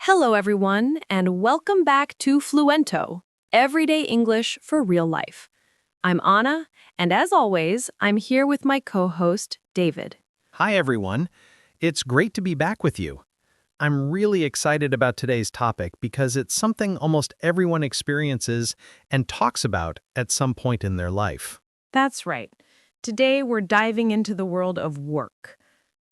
Hello, everyone, and welcome back to Fluento, Everyday English for Real Life. I'm Anna, and as always, I'm here with my co-host, David. Hi, everyone. It's great to be back with you. I'm really excited about today's topic because it's something almost everyone experiences and talks about at some point in their life. That's right. Today, we're diving into the world of work.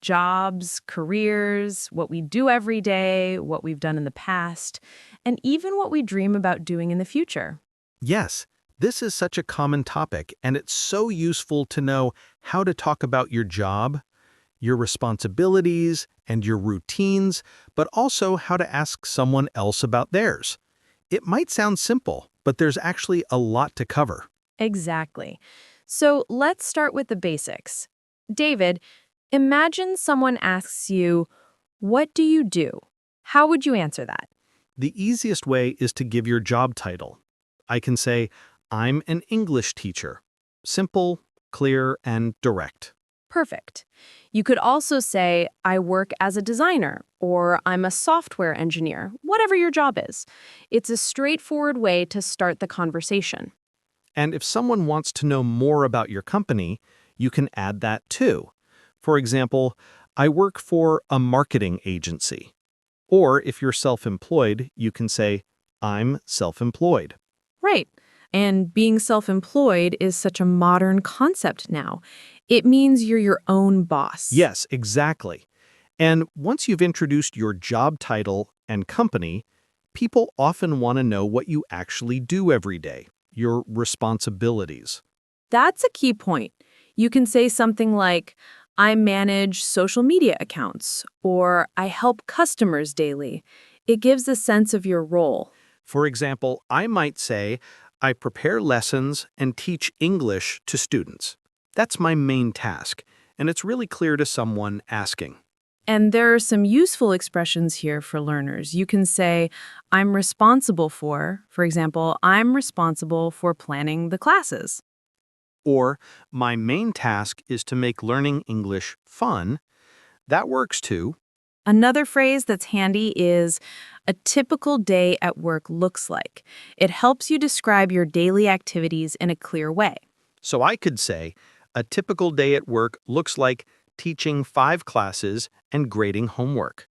Jobs, careers, what we do every day, what we've done in the past, and even what we dream about doing in the future. Yes, this is such a common topic, and it's so useful to know how to talk about your job, your responsibilities, and your routines, but also how to ask someone else about theirs. It might sound simple, but there's actually a lot to cover. Exactly. So let's start with the basics. David, imagine someone asks you, "What do you do?" How would you answer that? The easiest way is to give your job title. I can say, I'm an English teacher. Simple, clear, and direct. Perfect. You could also say, "I work as a designer," or "I'm a software engineer," whatever your job is. It's a straightforward way to start the conversation. And if someone wants to know more about your company, you can add that too. For example, I work for a marketing agency. Or if you're self-employed, you can say, I'm self-employed. Right. And being self-employed is such a modern concept now. It means you're your own boss. Yes, exactly. And once you've introduced your job title and company, people often want to know what you actually do every day, your responsibilities. That's a key point. You can say something like, "I manage social media accounts," or "I help customers daily." It gives a sense of your role. For example, I might say, I prepare lessons and teach English to students. That's my main task, and it's really clear to someone asking. And there are some useful expressions here for learners. You can say, "I'm responsible for example, "I'm responsible for planning the classes." Or, my main task is to make learning English fun. That works too. Another phrase that's handy is, "A typical day at work looks like." It helps you describe your daily activities in a clear way. So I could say, a typical day at work looks like teaching 5 classes and grading homework.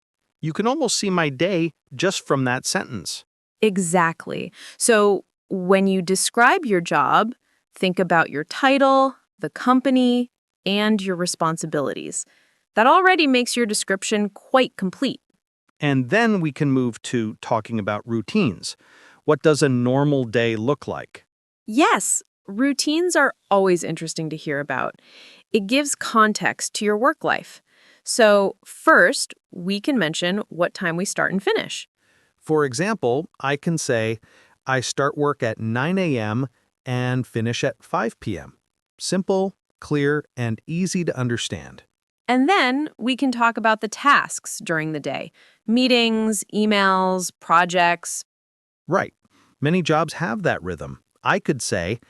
You can almost see my day just from that sentence. Exactly. So when you describe your job, think about your title, the company, and your responsibilities. That already makes your description quite complete. And then we can move to talking about routines. What does a normal day look like? Yes, routines are always interesting to hear about. It gives context to your work life. So, first, we can mention what time we start and finish. For example, I can say, I start work at 9 a.m. and finish at 5 p.m. Simple, clear, and easy to understand. And then we can talk about the tasks during the day: meetings, emails, projects. Right. Many jobs have that rhythm. I could say,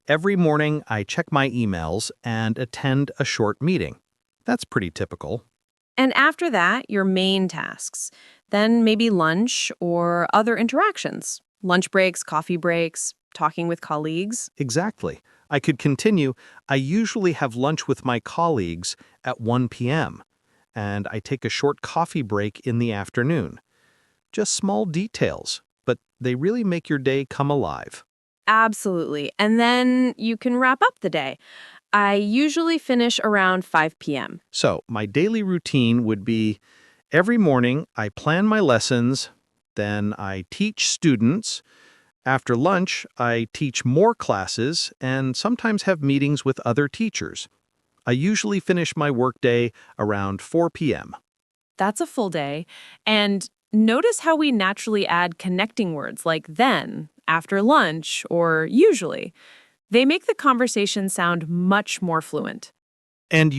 every morning I check my emails and attend a short meeting. That's pretty typical. And after that, your main tasks. Then maybe lunch or other interactions. Lunch breaks, coffee breaks, talking with colleagues. Exactly. I could continue. I usually have lunch with my colleagues at 1 p.m., and I take a short coffee break in the afternoon. Just small details, but they really make your day come alive. Absolutely. And then you can wrap up the day. I usually finish around 5 p.m. So, my daily routine would be every morning I plan my lessons, then I teach students. After lunch, I teach more classes and sometimes have meetings with other teachers. I usually finish my workday around 4 p.m. That's a full day. And notice how we naturally add connecting words like "then," "after lunch," or "usually." They make the conversation sound much more fluent. And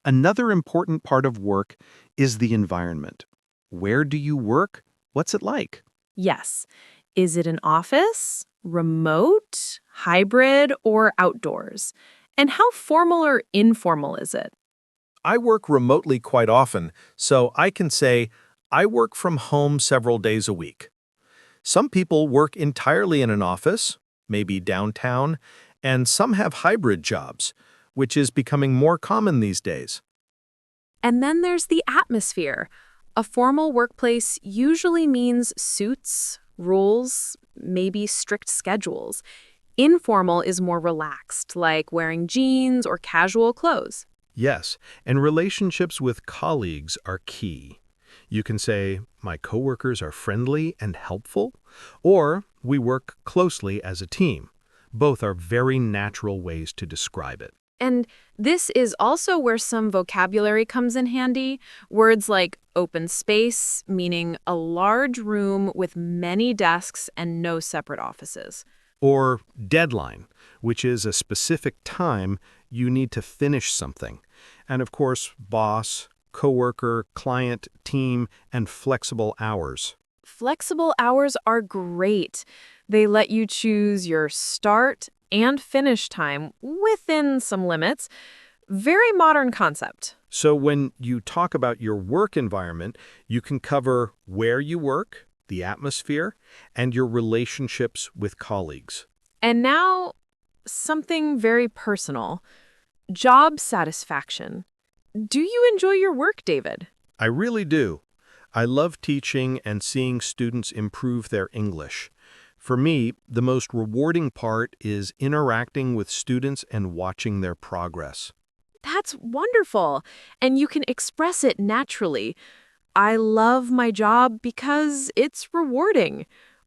another important part of work is the environment. Where do you work? What's it like? Yes. Is it an office, remote, hybrid, or outdoors? And how formal or informal is it? I work remotely quite often, so I can say, I work from home several days a week. Some people work entirely in an office, maybe downtown, and some have hybrid jobs, which is becoming more common these days. And then there's the atmosphere. A formal workplace usually means suits, rules, maybe strict schedules. Informal is more relaxed, like wearing jeans or casual clothes. Yes, and relationships with colleagues are key. You can say, my coworkers are friendly and helpful, or we work closely as a team. Both are very natural ways to describe it. And this is also where some vocabulary comes in handy. Words like open space, meaning a large room with many desks and no separate offices. Or deadline, which is a specific time you need to finish something. And of course, boss, coworker, client, team, and flexible hours. Flexible hours are great. They let you choose your start and finish time within some limits. Very modern concept. So when you talk about your work environment, you can cover where you work, the atmosphere, and your relationships with colleagues. And now, something very personal. Job satisfaction. Do you enjoy your work, David? I really do. I love teaching and seeing students improve their English. For me, the most rewarding part is interacting with students and watching their progress. That's wonderful. And you can express it naturally. I love my job because it's rewarding.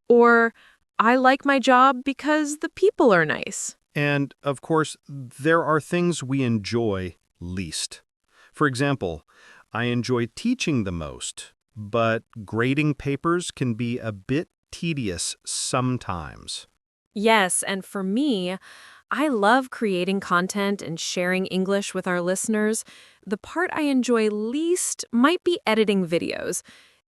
Or, I like my job because the people are nice. And, of course, there are things we enjoy least. For example, I enjoy teaching the most, but grading papers can be a bit tedious sometimes. Yes, and for me, I love creating content and sharing English with our listeners. The part I enjoy least might be editing videos.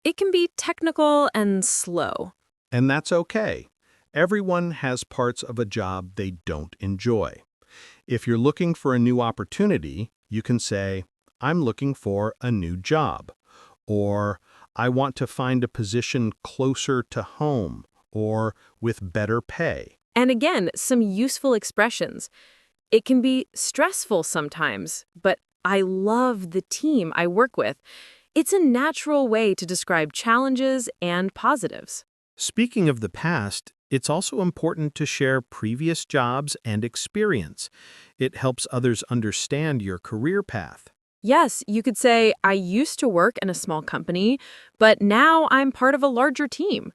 It can be technical and slow. And that's okay. Everyone has parts of a job they don't enjoy. If you're looking for a new opportunity, you can say, I'm looking for a new job. Or, I want to find a position closer to home or with better pay. And again, some useful expressions. It can be stressful sometimes, but I love the team I work with. It's a natural way to describe challenges and positives. Speaking of the past, it's also important to share previous jobs and experience. It helps others understand your career path. Yes, you could say, I used to work in a small company, but now I'm part of a larger team.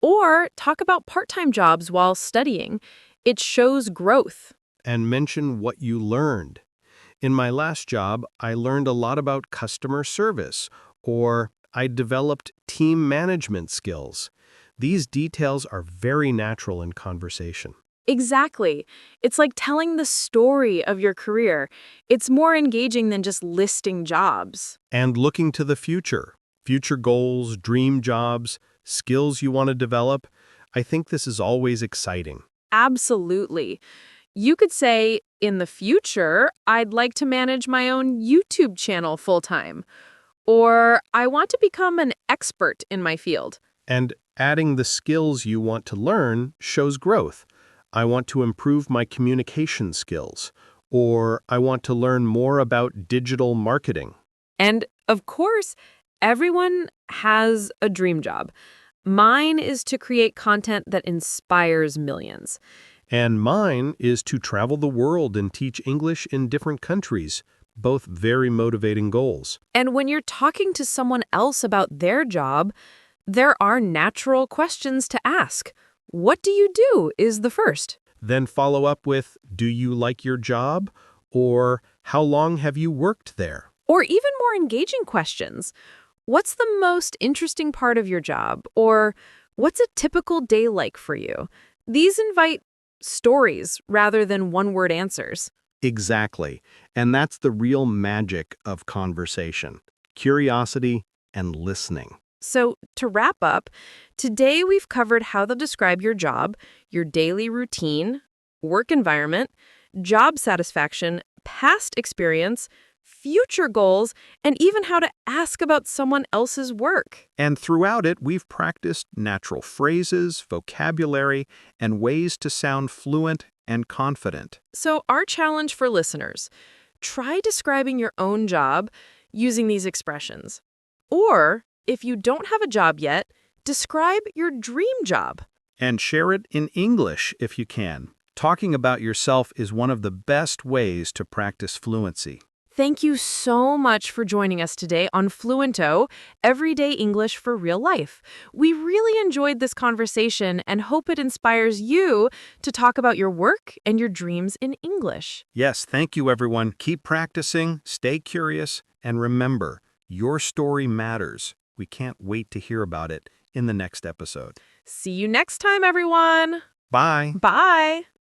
Or talk about part-time jobs while studying. It shows growth. And mention what you learned. In my last job, I learned a lot about customer service, or I developed team management skills. These details are very natural in conversation. Exactly. It's like telling the story of your career. It's more engaging than just listing jobs. And looking to the future goals, dream jobs, skills you want to develop, I think this is always exciting. Absolutely. You could say, in the future, I'd like to manage my own YouTube channel full-time. Or, I want to become an expert in my field. And adding the skills you want to learn shows growth. I want to improve my communication skills, or I want to learn more about digital marketing. And, of course, everyone has a dream job. Mine is to create content that inspires millions. And mine is to travel the world and teach English in different countries, both very motivating goals. And when you're talking to someone else about their job, there are natural questions to ask. What do you do is the first. Then follow up with, do you like your job? Or how long have you worked there? Or even more engaging questions. What's the most interesting part of your job? Or what's a typical day like for you? These invite stories rather than one-word answers. Exactly. And that's the real magic of conversation. Curiosity and listening. So, to wrap up, today we've covered how to describe your job, your daily routine, work environment, job satisfaction, past experience, future goals, and even how to ask about someone else's work. And throughout it, we've practiced natural phrases, vocabulary, and ways to sound fluent and confident. So, our challenge for listeners: try describing your own job using these expressions. Or, if you don't have a job yet, describe your dream job. And share it in English if you can. Talking about yourself is one of the best ways to practice fluency. Thank you so much for joining us today on Fluento, Everyday English for Real Life. We really enjoyed this conversation and hope it inspires you to talk about your work and your dreams in English. Yes, thank you, everyone. Keep practicing, stay curious, and remember, your story matters. We can't wait to hear about it in the next episode. See you next time, everyone. Bye. Bye.